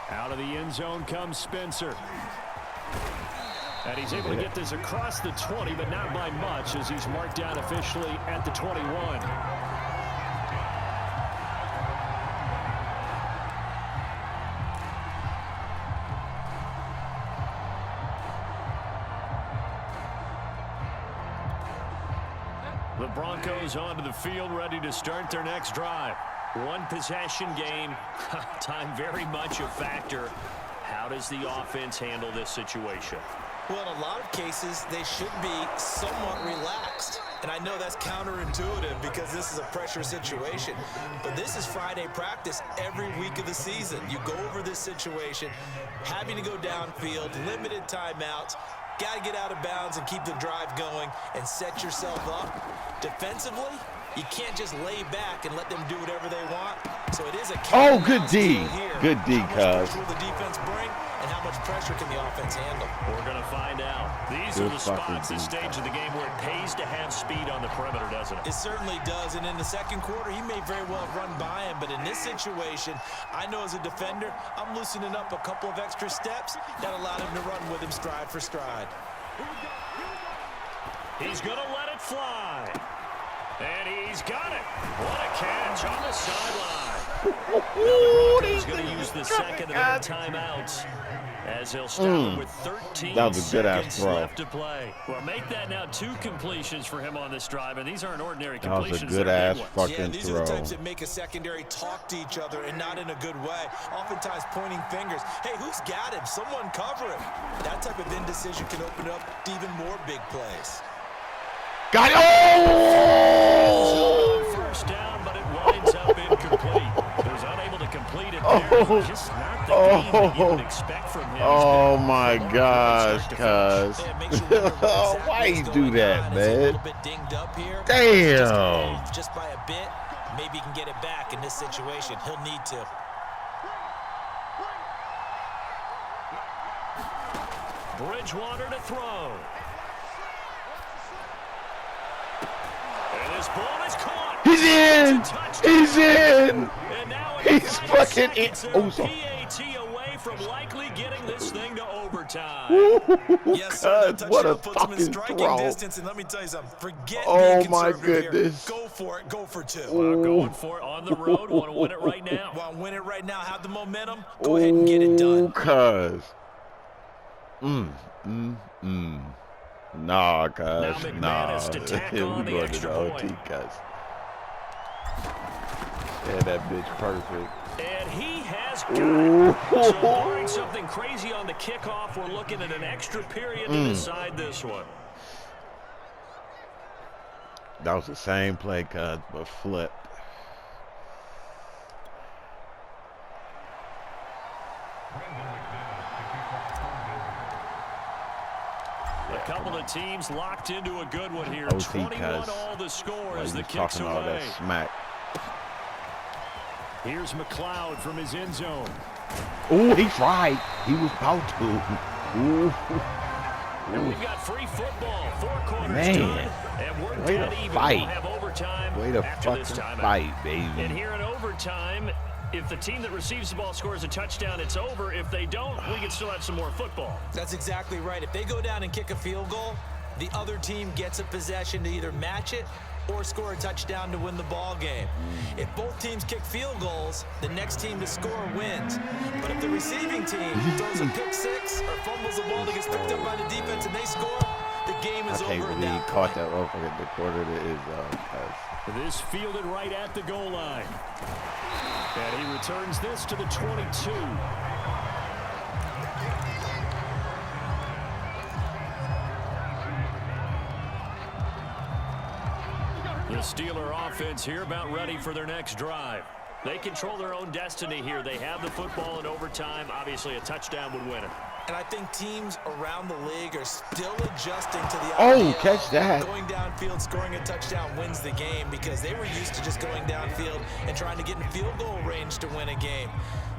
Out of the end zone comes Spencer. And he's able to get this across the 20, but not by much as he's marked down officially at the 21. The Broncos onto the field, ready to start their next drive. One possession game, time very much a factor. How does the offense handle this situation? Well, in a lot of cases, they should be somewhat relaxed. And I know that's counterintuitive because this is a pressure situation. But this is Friday practice every week of the season. You go over this situation, having to go downfield, limited timeouts, got to get out of bounds and keep the drive going and set yourself up. Defensively, you can't just lay back and let them do whatever they want. So it is a good D. Good D, cuz. How much pressure will the defense bring and how much pressure can the offense handle? We're going to find out. These are the spots, this stage of the game where it pays to have speed on the perimeter, doesn't it? It certainly does. And in the second quarter, he may very well have run by him. But in this situation, I know as a defender, I'm loosening up a couple of extra steps that allowed him to run with him stride for stride. He's going to let it fly. And he's got it. What a catch on the sideline. Now the Broncos going to use the second of their timeouts as they'll start with 13 seconds left to play. Well, make that now 2 completions for him on this drive, and these aren't ordinary completions. That was a good-ass fucking throw. Yeah, these are the types that make a secondary talk to each other and not in a good way. Oftentimes pointing fingers. Hey, who's got him? Someone cover him. That type of indecision can open up to even more big plays. Got it! Oh! First down, but it winds up incomplete. He was unable to complete it there. Just not the game that you would expect from him. Oh my gosh, cuz. Why you do that, man? Damn. Just by a bit, maybe he can get it back in this situation. He'll need to. Bridgewater to throw. This ball is caught. He's in. He's in. He's fucking in. Oh, PAT away from likely getting this thing to overtime. Yes, sir, what a fucking throw. Distance, and let me tell you something. Forget oh my goodness. Here. Go for it. Go for 2. Well, going for it on the road. Want to win it right now. Want to win it right now. Have the momentum. Go ahead and get it done. Cuz. Nah, cuz. Nah. To tack We on the going to extra the OT, point. cuz. Yeah, that bitch perfect. And he has got it. So barring something crazy on the kickoff, we're looking at an extra period to decide this one. That was the same play, cuz, but flipped. A couple of teams locked into a good one here. OT, 21 all the score as the kicks all that away. smack. Here's McLeod from his end zone. Oh, he's right. He was about to. Ooh. And we've got free football. 4 quarters Man. done. And we're Way dead to even. fight. We'll have overtime Way to after this fucking time. fight, baby. And here in overtime, if the team that receives the ball scores a touchdown, it's over. If they don't, we can still have some more football. That's exactly right. If they go down and kick a field goal, the other team gets a possession to either match it or score a touchdown to win the ball game. If both teams kick field goals, the next team to score wins. But if the receiving team throws a pick 6 or fumbles the ball that gets picked up by the defense and they score, the game is over. I can't believe he caught that motherfucker the quarter to his This fielded right at the goal line. And he returns this to the 22. The Steeler offense here about ready for their next drive. They control their own destiny here. They have the football in overtime. Obviously, a touchdown would win it. And I think teams around the league are still adjusting to the idea catch that. Going downfield, scoring a touchdown wins the game because they were used to just going downfield and trying to get in field goal range to win a game.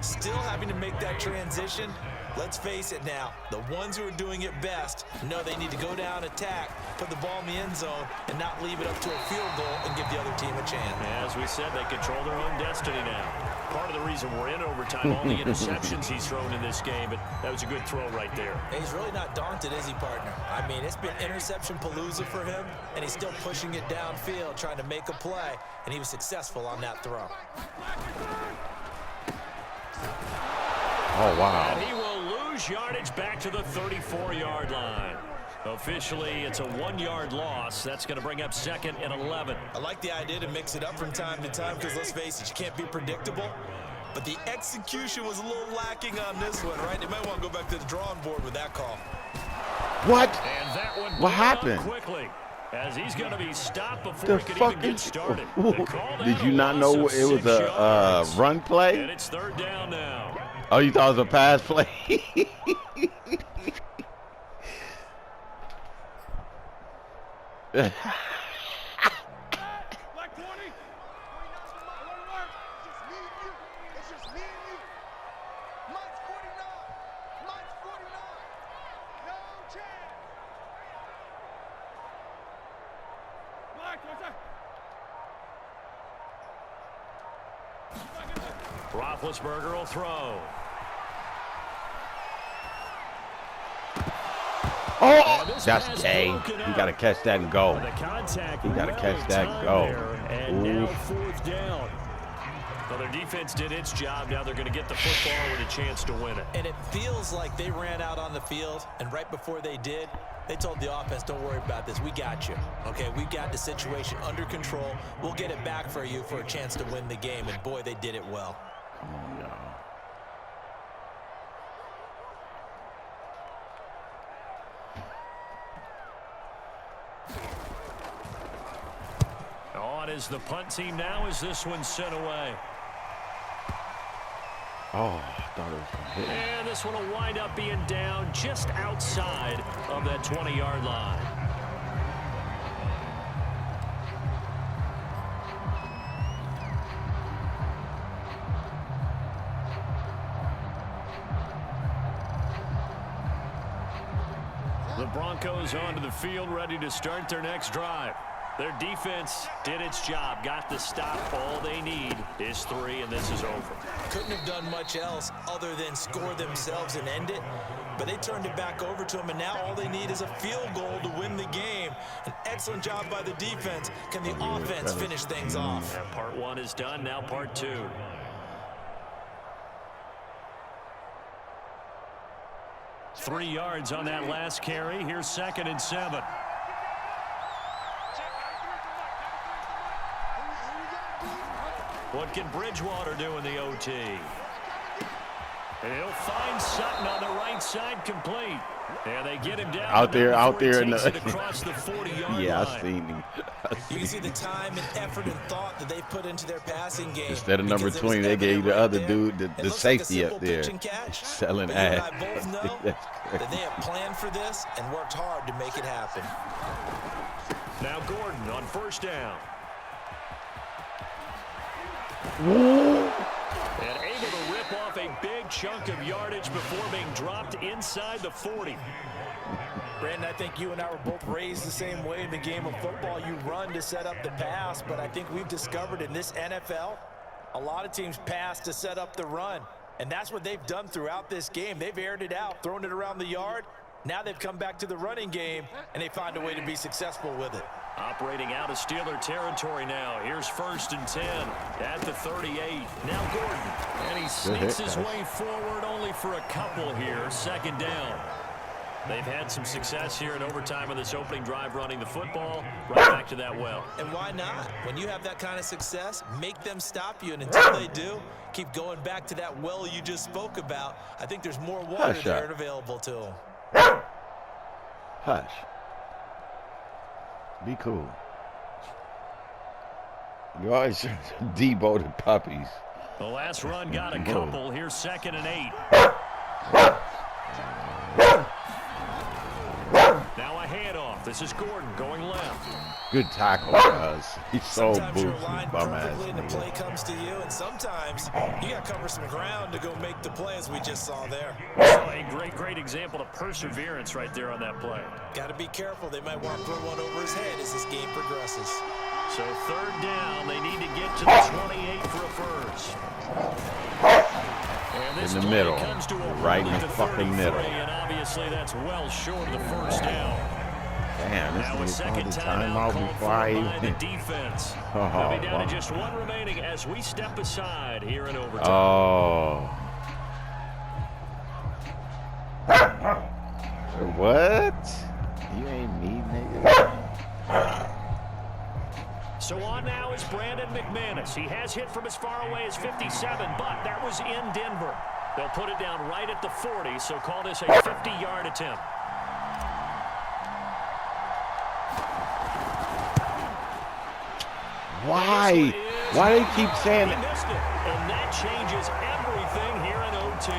Still having to make that transition. Let's face it now, the ones who are doing it best know they need to go down, attack, put the ball in the end zone, and not leave it up to a field goal and give the other team a chance. As we said, they control their own destiny now. part of the reason we're in overtime. All the interceptions he's thrown in this game, but that was a good throw right there. He's really not daunted, is he, partner? I mean, it's been interception palooza for him, and he's still pushing it downfield, trying to make a play, and he was successful on that throw. Oh, wow. And he will lose yardage back to the 34-yard line. Officially, it's a 1-yard loss. That's going to bring up 2nd and 11. I like the idea to mix it up from time to time because, let's face it, you can't be predictable. But the execution was a little lacking on this one, right? They might want to go back to the drawing board with that call. What? And that one What happened? Quickly, as he's going to be stopped before he could even get started. Did you not know it was a run play? And it's 3rd down now. Oh, you thought it was a pass play? Roethlisberger will throw. Oh, that's gay. You got to catch that and go. You got to catch that and go. And now 4th down. Well, their defense did its job. Now they're going to get the football with a chance to win it. And it feels like they ran out on the field, and right before they did, they told the offense, don't worry about this. We got you. Okay, we got the situation under control. We'll get it back for you for a chance to win the game. And, boy, they did it well. Come on, y'all. On is the punt team now as this one's sent away. Oh, I thought it was going to hit him. And this one will wind up being down just outside of that 20-yard line. The Broncos onto the field, ready to start their next drive. Their defense did its job, got the stop. All they need is 3, and this is over. Couldn't have done much else other than score themselves and end it, but they turned it back over to them, and now all they need is a field goal to win the game. An excellent job by the defense. Can the offense finish things off? And part 1 is done, now part 2. Three yards on that last carry. Here's 2nd and 7. What can Bridgewater do in the OT? And he'll find Sutton on the right side, complete. And they get him down out there in the across the 40-yard yeah, line. I seen him. You can see the time and effort and thought that they put into their passing game. Instead of number 20, they gave the other dude the safety up there. Selling ass. I both know that they have planned for this and worked hard to make it happen. Now Gordon on 1st down. And able to rip off a big chunk of yardage before being dropped inside the 40. Brandon, I think you and I were both raised the same way in the game of football. You run to set up the pass, but I think we've discovered in this NFL, a lot of teams pass to set up the run. And that's what they've done throughout this game. They've aired it out, thrown it around the yard. Now they've come back to the running game, and they find a way to be successful with it. Operating out of Steeler territory now. Here's 1st and 10 at the 38. Now Gordon. And he sneaks his way forward only for a couple here. 2nd down. They've had some success here in overtime on this opening drive running the football. Right back to that well. And why not? When you have that kind of success, make them stop you. And until they do, keep going back to that well you just spoke about. I think there's more water there and available to them. Hush. Be cool. You always Debo the puppies. The last run got a couple. Here's 2nd and 8. Now a handoff. This is Gordon going left. Good tackle, guys. He's so Sometimes your boozy, line bum perfectly and the ass. play comes to you, and sometimes you got to cover some ground to go make the play, as we just saw there. So a great example of perseverance right there on that play. Got to be careful. They might want to throw one over his head as this game progresses. So third down, they need to get to the 28 for a first. In the middle, right in the fucking middle. And obviously that's well short of the first down. Damn, this Now a nigga's second on the timeout timeout called before I for by the even... defense. Oh, They'll be down wow. to just one remaining as we step aside here in overtime. Oh. What? You ain't me, nigga. So on now is Brandon McManus. He has hit from as far away as 57, but that was in Denver. They'll put it down right at the 40, so call this a 50-yard attempt. Why? Why do they keep saying he that? missed it, and that changes everything here in OT.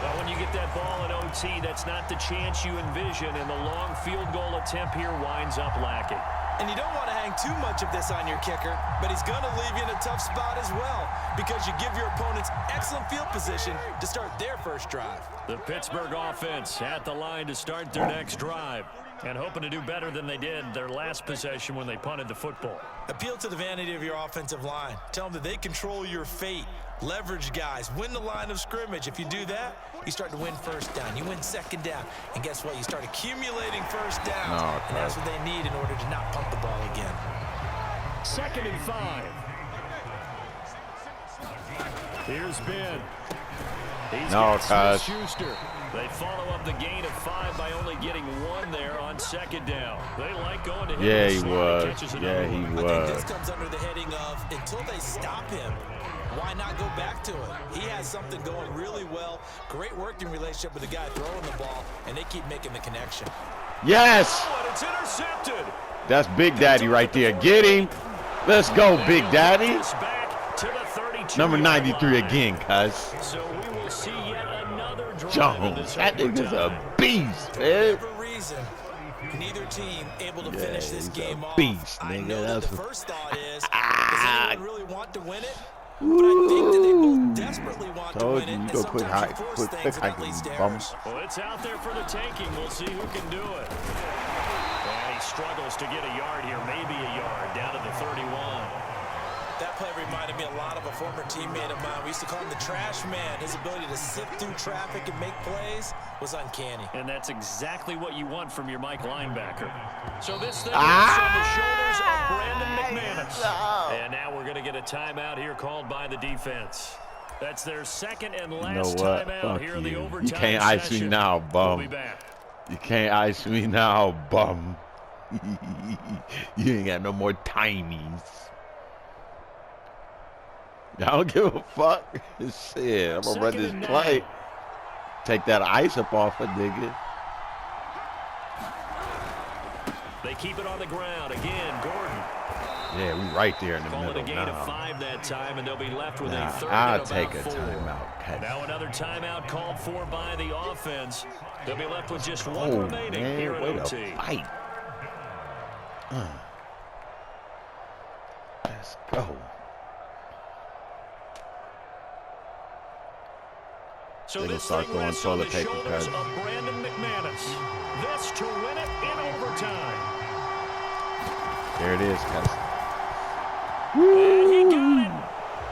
But when you get that ball in OT, that's not the chance you envision, and the long field goal attempt here winds up lacking. And you don't want to hang too much of this on your kicker, but he's going to leave you in a tough spot as well because you give your opponents excellent field position to start their first drive. The Pittsburgh offense at the line to start their next drive and hoping to do better than they did their last possession when they punted the football. Appeal to the vanity of your offensive line. Tell them that they control your fate. Leverage guys. Win the line of scrimmage. If you do that, you start to win first down. You win second down. And guess what? You start accumulating first downs. Oh, and that's what they need in order to not pump the ball again. 2nd and 5. Here's Ben. He's got Smith-Schuster. They follow up the gain of 5 by only getting 1 there on 2nd down. They like going to him. Yeah, he was. Yeah, he I think was. this comes under the heading of until they stop him, why not go back to it? He has something going really well. Great working relationship with the guy throwing the ball, and they keep making the connection. Yes! Oh, and it's intercepted. That's Big Daddy right there. Get him. Let's go, Big Daddy. Back to the 32 Number 93 again, cuz. So we will see yet another drive. Jones, that nigga's a beast, For man. whatever reason, neither team able to Yeah, finish this he's a game off. beast, I nigga. know that That's the what- first thought is, does anyone really want to win it? But I think that they both desperately want to Told win it, you, you and go quick sometimes high, you force quick things and that hiking, leads to bum. errors. Well, it's out there for the taking. We'll see who can do it. And he struggles to get a yard here, maybe a yard, down to the 31. That play reminded me a lot of a former teammate of mine. We used to call him the trash man. His ability to sift through traffic and make plays was uncanny. And that's exactly what you want from your Mike linebacker. So this thing is on the shoulders of Brandon McManus. And now we're going to get a timeout here called by the defense. That's their second and You know last what? timeout Fuck here in the you. overtime You can't ice me session. now, We'll be bum. back. You can't ice me now, bum. You ain't got no more timies. I don't give a fuck. Shit, I'm gonna run Second this and play. 9. Take that ice up off a nigga. They keep it on the ground. Again, Gordon. Yeah, we right there in the Call it middle a gain now. of 5 that time, and they'll be left with a third I'll and take about a 4. timeout. Cuz. Now another timeout called for by the offense. They'll be left with just one Oh, remaining man, here in way to OT. fight. Let's go. So It'll this start thing throwing rests on the toilet paper, shoulders cuz. of Brandon McManus. This to win it in overtime. There it is, cuz. And he got it.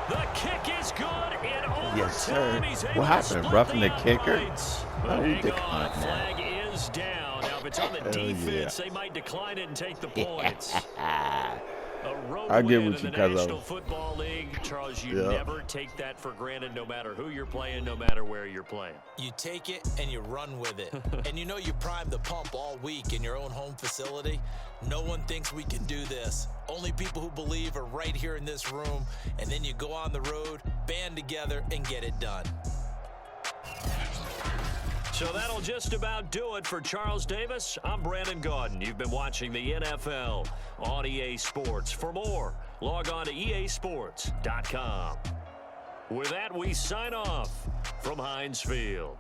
The kick is good in overtime. Yes, sir. He's What able to happened? split Roughing the the kicker? uprights. Oh, But we hang declined on, that. flag is down. Now, if it's on the Hell defense, yeah. they might decline it and take the points. A road I'll give win it in you the 'cause of- National Football League. Charles, you Yeah. never take that for granted no matter who you're playing, no matter where you're playing. You take it and you run with it. And you know you prime the pump all week in your own home facility. No one thinks we can do this. Only people who believe are right here in this room. And then you go on the road, band together, and get it done. So that'll just about do it for Charles Davis. I'm Brandon Gaudin. You've been watching the NFL on EA Sports. For more, log on to easports.com. With that, we sign off from Heinz Field.